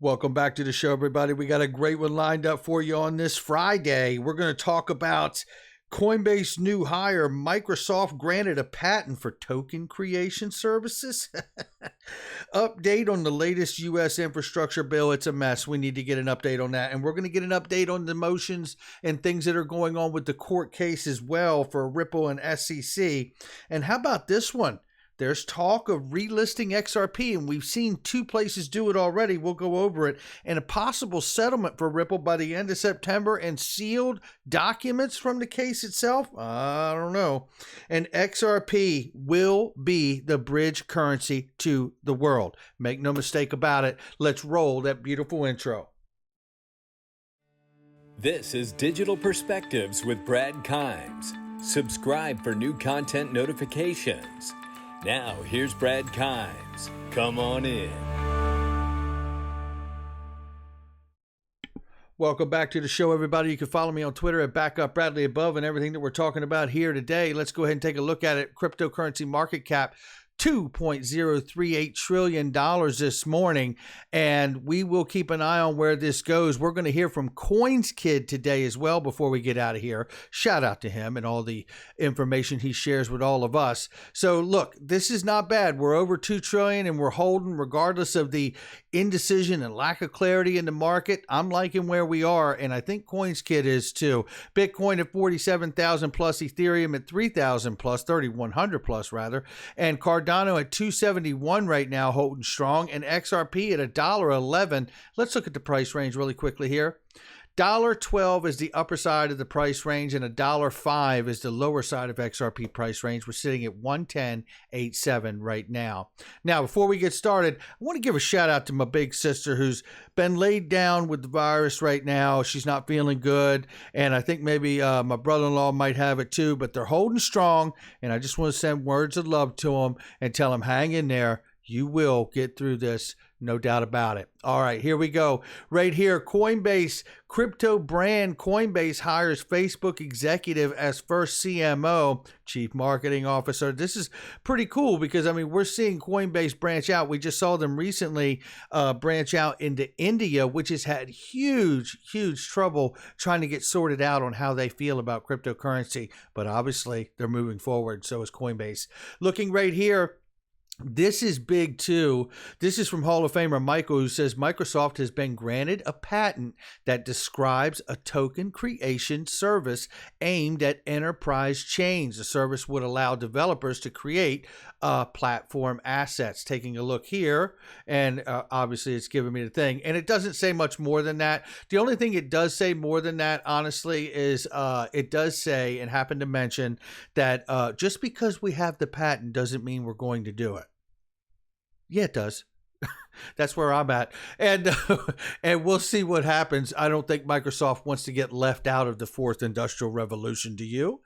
Welcome back to the show, everybody. We got a great one lined up for you on this Friday. We're going to talk about Coinbase new hire. Microsoft granted a patent for token creation services. Update on the latest U.S. infrastructure bill. It's a mess. We need to get an update on that. And we're going to get an update on the motions and things that are going on with the court case as well for Ripple and SEC. And how about this one? There's talk of relisting XRP, and we've seen two places do it already. We'll go over it. And a possible settlement for Ripple by the end of September and sealed documents from the case itself. I don't know. And XRP will be the bridge currency to the world. Make no mistake about it. Let's roll that beautiful intro. This is Digital Perspectives with Brad Kimes. Subscribe for new content notifications. Now, here's Brad Kimes. Come on in. Welcome back to the show, everybody. You can follow me on Twitter at @BackupBradleyAbove and everything that we're talking about here today. Let's go ahead and take a look at it. Cryptocurrency market cap, $2.038 trillion this morning, and we will keep an eye on where this goes. We're going to hear from Coins Kid today as well before we get out of here. Shout out to him and all the information he shares with all of us. So look, this is not bad. We're over 2 trillion and we're holding regardless of the indecision and lack of clarity in the market. I'm liking where we are, and I think Coins Kid is too. Bitcoin at 47,000 plus, Ethereum at 3,000 plus, 3,100 plus rather, and Cardano at 271 right now, holding strong, and XRP at $1.11. Let's look at the price range really quickly here. $1.12 is the upper side of the price range, and $1.05 is the lower side of XRP price range. We're sitting at 110.87 right now. Now, before we get started, I want to give a shout out to my big sister who's been laid down with the virus right now. She's not feeling good, and I think maybe my brother-in-law might have it too, but they're holding strong, and I just want to send words of love to them and tell them, hang in there. You will get through this, no doubt about it. All right, here we go. Right here, Coinbase, crypto brand Coinbase hires Facebook executive as first CMO, Chief Marketing Officer. This is pretty cool because, I mean, we're seeing Coinbase branch out. We just saw them recently branch out into India, which has had huge trouble trying to get sorted out on how they feel about cryptocurrency. But obviously, they're moving forward. So is Coinbase. Looking right here, this is big too. This is from Hall of Famer Michael, who says Microsoft has been granted a patent that describes a token creation service aimed at enterprise chains. The service would allow developers to create platform assets. Taking a look here, and obviously it's giving me the thing, and it doesn't say much more than that. The only thing it does say more than that, honestly, is it does say and happen to mention that just because we have the patent doesn't mean we're going to do it. Yeah, it does. That's where I'm at. And we'll see what happens. I don't think Microsoft wants to get left out of the fourth industrial revolution. Do you?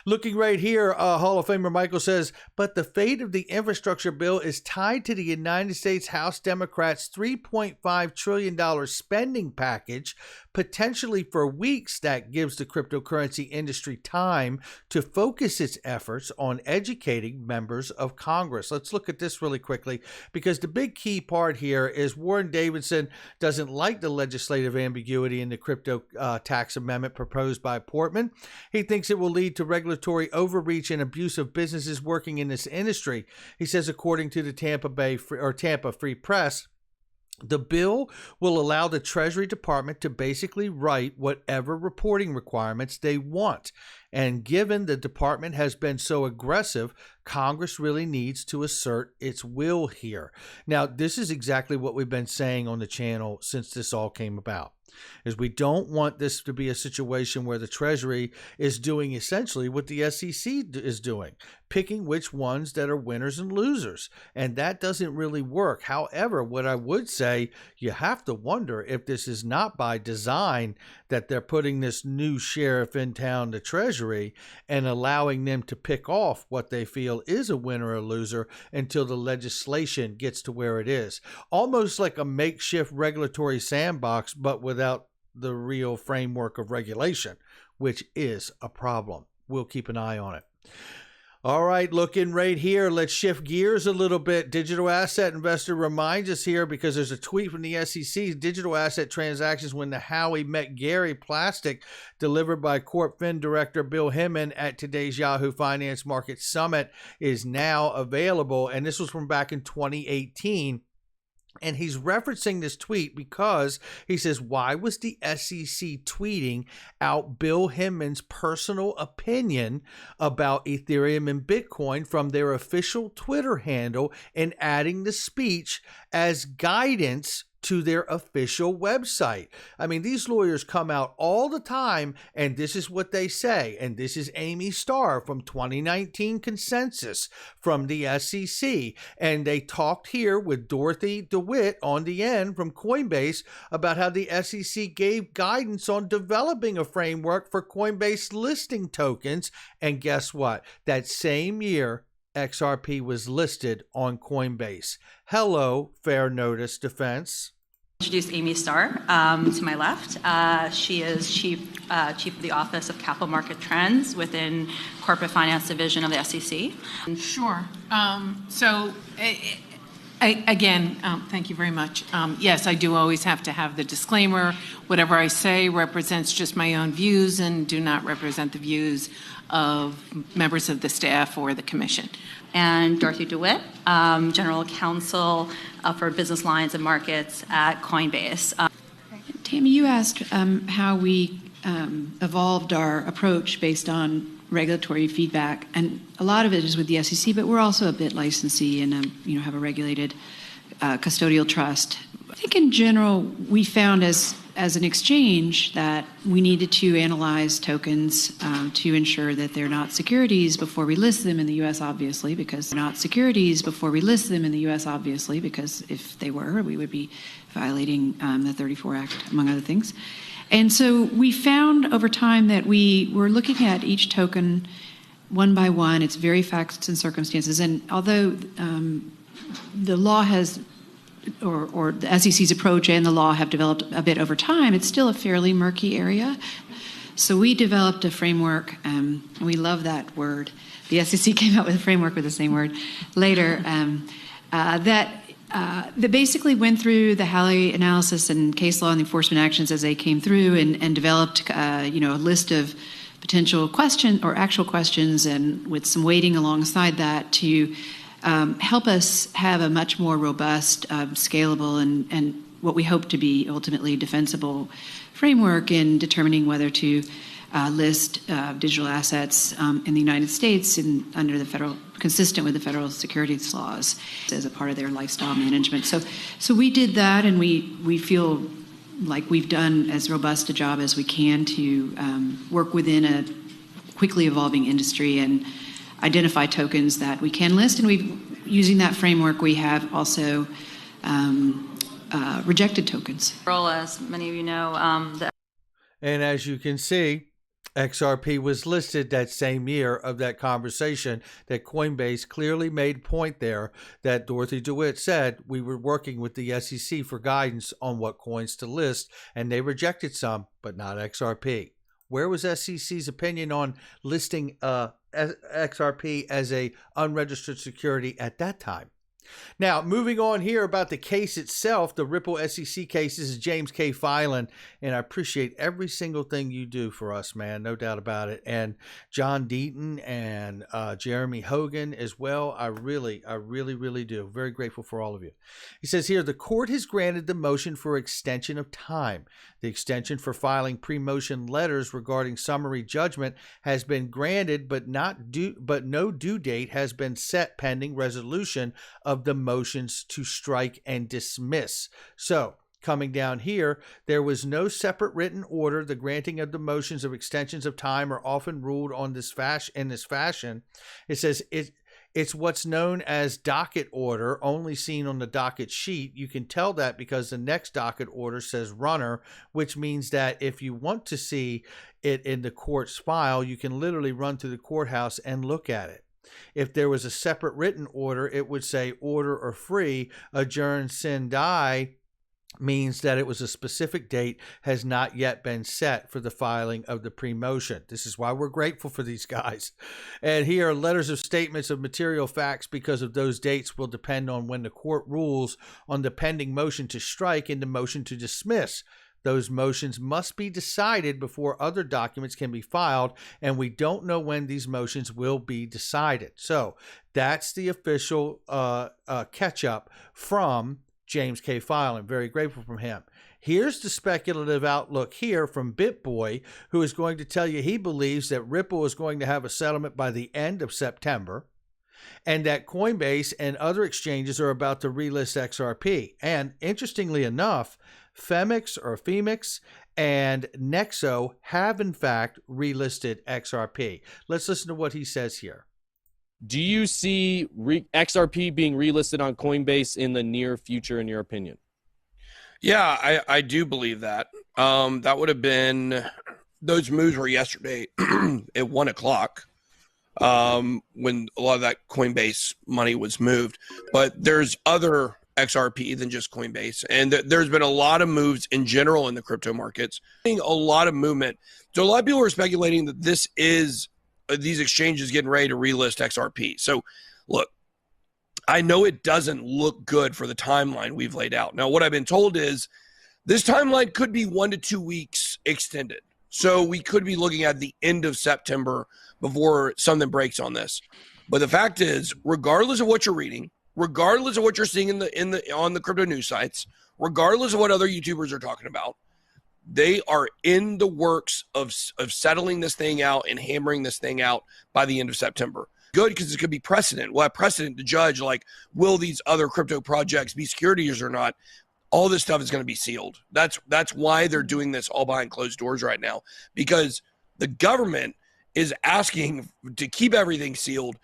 Looking right here, Hall of Famer Michael says, but the fate of the infrastructure bill is tied to the United States House Democrats' $3.5 trillion spending package, potentially for weeks. That gives the cryptocurrency industry time to focus its efforts on educating members of Congress. Let's look at this really quickly, because the big key part here is Warren Davidson doesn't like the legislative ambiguity in the crypto tax amendment proposed by Portman. He thinks it will lead to regulatory overreach and abuse of businesses working in this industry. He says, according to the Tampa Free Press, the bill will allow the Treasury Department to basically write whatever reporting requirements they want. And given the department has been so aggressive, Congress really needs to assert its will here. Now, this is exactly what we've been saying on the channel since this all came about. Is we don't want this to be a situation where the Treasury is doing essentially what the SEC is doing, picking which ones that are winners and losers. And that doesn't really work. However, what I would say, you have to wonder if this is not by design that they're putting this new sheriff in town, the Treasury, and allowing them to pick off what they feel is a winner or loser until the legislation gets to where it is. Almost like a makeshift regulatory sandbox, but without the real framework of regulation, which is a problem. We'll keep an eye on it. All right, looking right here. Let's shift gears a little bit. Digital asset investor reminds us here because there's a tweet from the SEC. Digital asset transactions when the Howie met Gary Plastic, delivered by CorpFin Director Bill Hinman at today's Yahoo Finance Market Summit, is now available. And this was from back in 2018. And he's referencing this tweet because he says, why was the SEC tweeting out Bill Hinman's personal opinion about Ethereum and Bitcoin from their official Twitter handle and adding the speech as guidance to their official website? I mean, these lawyers come out all the time, and this is what they say. And this is Amy Starr from 2019 Consensus from the SEC. And they talked here with Dorothy DeWitt on the end from Coinbase about how the SEC gave guidance on developing a framework for Coinbase listing tokens. And guess what? That same year, XRP was listed on Coinbase. Hello, Fair Notice Defense. Introduce Amy Starr to my left. She is chief of the Office of Capital Market Trends within Corporate Finance Division of the SEC. Sure. Thank you very much. Yes, I do always have to have the disclaimer. Whatever I say represents just my own views and do not represent the views of members of the staff or the commission. And Dorothy DeWitt, General Counsel for Business Lines and Markets at Coinbase. Tammy, you asked how we evolved our approach based on regulatory feedback, and a lot of it is with the SEC, but we're also a bit licensee and have a regulated custodial trust. I think in general we found as an exchange that we needed to analyze tokens to ensure that they're not securities before we list them in the U.S. obviously, because they're not securities before we list them in the U.S. obviously, because if they were, we would be violating the 34 Act, among other things. And so we found over time that we were looking at each token one by one. It's very facts and circumstances. And although the law has, or the SEC's approach and the law have developed a bit over time, it's still a fairly murky area. So we developed a framework, and we love that word. The SEC came out with a framework with the same word later, that basically went through the Halley analysis and case law and enforcement actions as they came through and developed a list of potential questions or actual questions, and with some weighting alongside that to help us have a much more robust, scalable, and what we hope to be ultimately defensible framework in determining whether to list digital assets in the United States under the federal, consistent with the federal securities laws as a part of their lifestyle management. So we did that, and we feel like we've done as robust a job as we can to work within a quickly evolving industry and identify tokens that we can list. And using that framework, we have also rejected tokens. As many of you know, and as you can see, XRP was listed that same year of that conversation that Coinbase clearly made point there that Dorothy DeWitt said we were working with the SEC for guidance on what coins to list, and they rejected some, but not XRP. Where was SEC's opinion on listing XRP as a unregistered security at that time? Now, moving on here about the case itself, the Ripple SEC case. This is James K. Filan, and I appreciate every single thing you do for us, man, no doubt about it. And John Deaton and Jeremy Hogan as well. I really do. Very grateful for all of you. He says here, the court has granted the motion for extension of time. The extension for filing pre-motion letters regarding summary judgment has been granted, but no due date has been set pending resolution of the motions to strike and dismiss. So, coming down here, there was no separate written order. The granting of the motions of extensions of time are often ruled on this fashion. It says it's what's known as docket order, only seen on the docket sheet. You can tell that because the next docket order says runner, which means that if you want to see it in the court's file, you can literally run to the courthouse and look at it. If there was a separate written order, it would say order or free, adjourn, sine die, means that it was a specific date has not yet been set for the filing of the pre-motion. This is why we're grateful for these guys. And here are letters of statements of material facts because of those dates will depend on when the court rules on the pending motion to strike and the motion to dismiss. Those motions must be decided before other documents can be filed, and we don't know when these motions will be decided. So that's the official catch-up from James K. File. I'm very grateful from him. Here's the speculative outlook here from BitBoy, who is going to tell you he believes that Ripple is going to have a settlement by the end of September, and that Coinbase and other exchanges are about to relist XRP. And interestingly enough, Femix and Nexo have in fact relisted XRP. Let's listen to what he says here. Do you see XRP being relisted on Coinbase in the near future, in your opinion? Yeah, I do believe that. That would have been, those moves were yesterday at 1 o'clock when a lot of that Coinbase money was moved. But there's other XRP than just Coinbase. And there's been a lot of moves in general in the crypto markets. A lot of movement. So a lot of people are speculating that this is these exchanges getting ready to relist XRP. So look, I know it doesn't look good for the timeline we've laid out. Now, what I've been told is this timeline could be 1 to 2 weeks extended. So we could be looking at the end of September before something breaks on this. But the fact is, regardless of what you're reading, regardless of what you're seeing on the crypto news sites, regardless of what other YouTubers are talking about, they are in the works of settling this thing out and hammering this thing out by the end of September. Good, because it could be precedent. We'll have precedent to judge, like, will these other crypto projects be securities or not? All this stuff is going to be sealed. That's why they're doing this all behind closed doors right now, because the government is asking to keep everything sealed,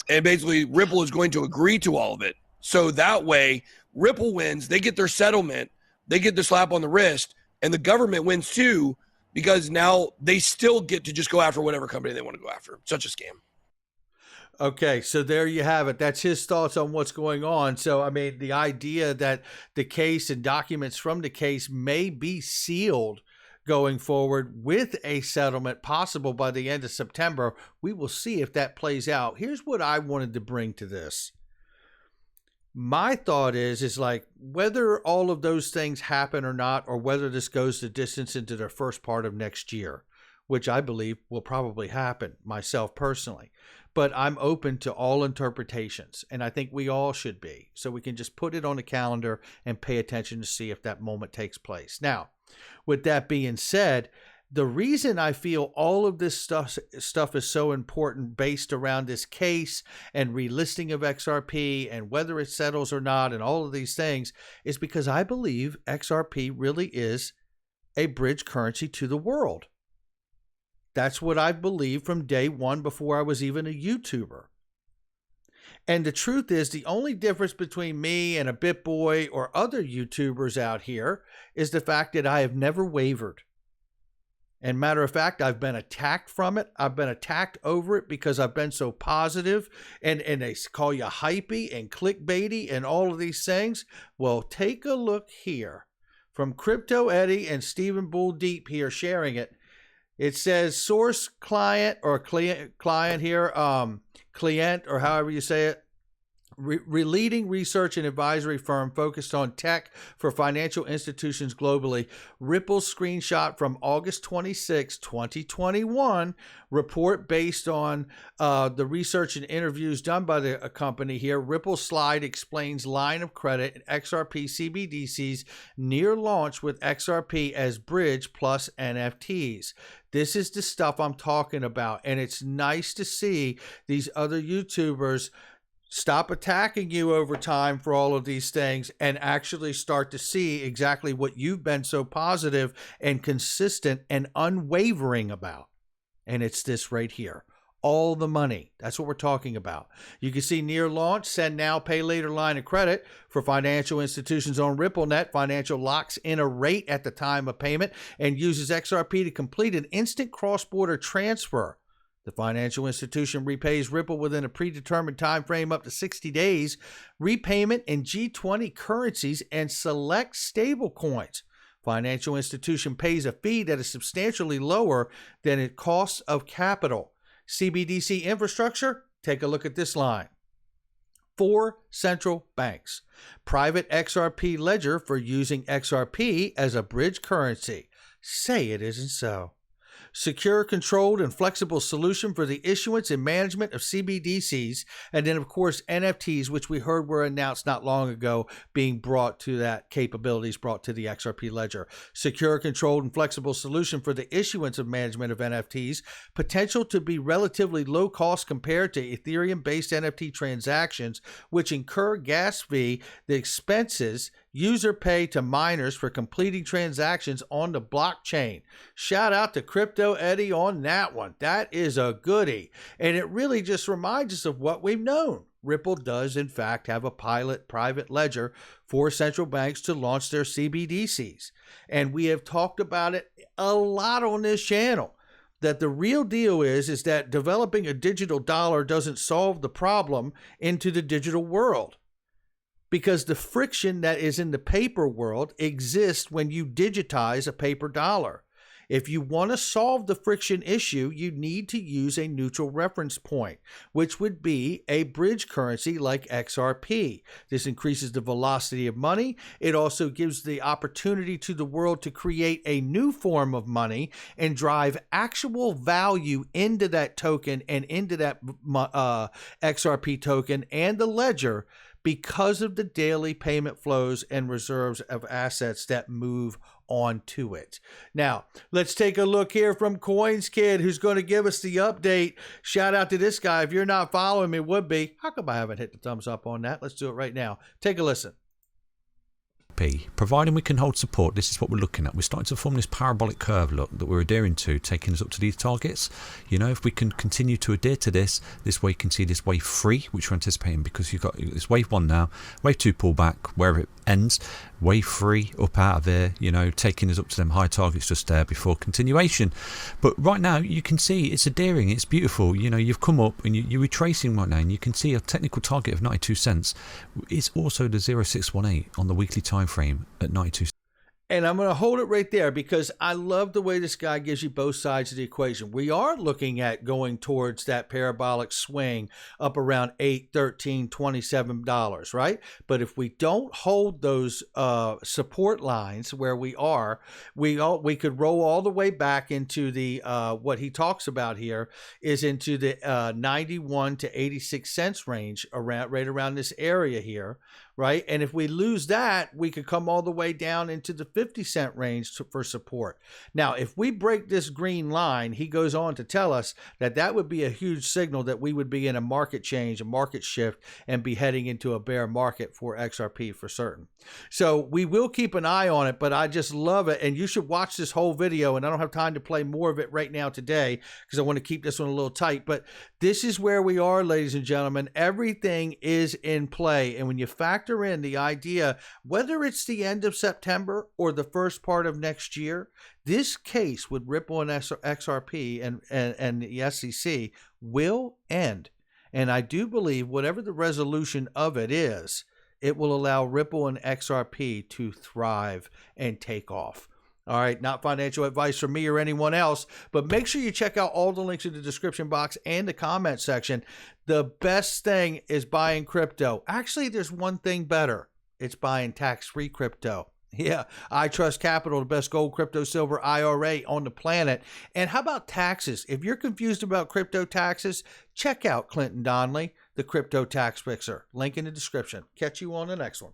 and basically Ripple is going to agree to all of it. So that way, Ripple wins. They get their settlement. They get the slap on the wrist, and the government wins too, because now they still get to just go after whatever company they want to go after. Such a scam. Okay, so there you have it. That's his thoughts on what's going on. So, I mean, the idea that the case and documents from the case may be sealed going forward with a settlement possible by the end of September, we will see if that plays out. Here's what I wanted to bring to this. My thought is like, whether all of those things happen or not, or whether this goes the distance into the first part of next year, which I believe will probably happen myself personally. But I'm open to all interpretations, and I think we all should be. So we can just put it on the calendar and pay attention to see if that moment takes place. Now, with that being said, the reason I feel all of this stuff is so important based around this case and relisting of XRP and whether it settles or not and all of these things is because I believe XRP really is a bridge currency to the world. That's what I believed from day one before I was even a YouTuber. And the truth is, the only difference between me and a BitBoy or other YouTubers out here is the fact that I have never wavered. And matter of fact, I've been attacked from it. I've been attacked over it because I've been so positive, and they call you hypey and clickbaity and all of these things. Well, take a look here from Crypto Eddie and Stephen Bull Deep here sharing it. It says source client or client here, client or however you say it, leading research and advisory firm focused on tech for financial institutions globally. Ripple's screenshot from August 26, 2021 report based on the research and interviews done by the company here. Ripple's slide explains line of credit and XRP CBDCs near launch with XRP as bridge plus NFTs. This is the stuff I'm talking about, and it's nice to see these other YouTubers stop attacking you over time for all of these things and actually start to see exactly what you've been so positive and consistent and unwavering about. And it's this right here. All the money. That's what we're talking about. You can see near launch, send now, pay later line of credit for financial institutions on RippleNet. Financial locks in a rate at the time of payment and uses XRP to complete an instant cross-border transfer. The financial institution repays Ripple within a predetermined time frame up to 60 days, repayment in G20 currencies and select stablecoins. Financial institution pays a fee that is substantially lower than its cost of capital. CBDC infrastructure, take a look at this line. 4 central banks. Private XRP ledger for using XRP as a bridge currency. Say it isn't so. Secure, controlled, and flexible solution for the issuance and management of CBDCs, and then, of course, NFTs, which we heard were announced not long ago, being brought to that capabilities brought to the XRP ledger. Secure, controlled, and flexible solution for the issuance of management of NFTs, potential to be relatively low cost compared to Ethereum-based NFT transactions, which incur gas fee, the expenses user pay to miners for completing transactions on the blockchain. Shout out to Crypto Eddie on that one. That is a goodie. And it really just reminds us of what we've known. Ripple does, in fact, have a pilot private ledger for central banks to launch their CBDCs. And we have talked about it a lot on this channel. That the real deal is that developing a digital dollar doesn't solve the problem into the digital world. Because the friction that is in the paper world exists when you digitize a paper dollar. If you want to solve the friction issue, you need to use a neutral reference point, which would be a bridge currency like XRP. This increases the velocity of money. It also gives the opportunity to the world to create a new form of money and drive actual value into that token and into that XRP token and the ledger, because of the daily payment flows and reserves of assets that move onto it. Now, let's take a look here from Coins Kid, who's going to give us the update. Shout out to this guy. If you're not following me, would be. How come I haven't hit the thumbs up on that? Let's do it right now. Take a listen. Providing we can hold support, this is what we're looking at. We're starting to form this parabolic curve, look, that we're adhering to, taking us up to these targets. You know, if we can continue to adhere to this way you can see this wave 3, which we're anticipating, because you've got this wave 1 now, wave 2 pullback, where it ends, wave 3 up out of there, you know, taking us up to them high targets just there before continuation. But right now you can see it's adhering, it's beautiful. You know, you've come up and you're retracing right now, and you can see a technical target of 92 cents. It's also the 0618 on the weekly time frame at 92 cents. And I'm going to hold it right there because I love the way this guy gives you both sides of the equation. We are looking at going towards that parabolic swing up around $8, $13, $27, right? But if we don't hold those support lines where we are, we could roll all the way back into the what he talks about here is into the 91 to 86 cents range, right around this area here. Right. And if we lose that, we could come all the way down into the 50-cent range for support. Now, if we break this green line, he goes on to tell us that that would be a huge signal that we would be in a market change, a market shift, and be heading into a bear market for XRP for certain. So we will keep an eye on it, but I just love it. And you should watch this whole video. And I don't have time to play more of it right now today because I want to keep this one a little tight. But this is where we are, ladies and gentlemen. Everything is in play. And when you factor in the idea, whether it's the end of September or the first part of next year, this case with Ripple and XRP and the SEC will end. And I do believe whatever the resolution of it is, it will allow Ripple and XRP to thrive and take off. All right, not financial advice from me or anyone else, but make sure you check out all the links in the description box and the comment section. The best thing is buying crypto. Actually, there's one thing better. It's buying tax-free crypto. Yeah, I Trust Capital, the best gold, crypto, silver IRA on the planet. And how about taxes? If you're confused about crypto taxes, check out Clinton Donnelly, the Crypto Tax Fixer. Link in the description. Catch you on the next one.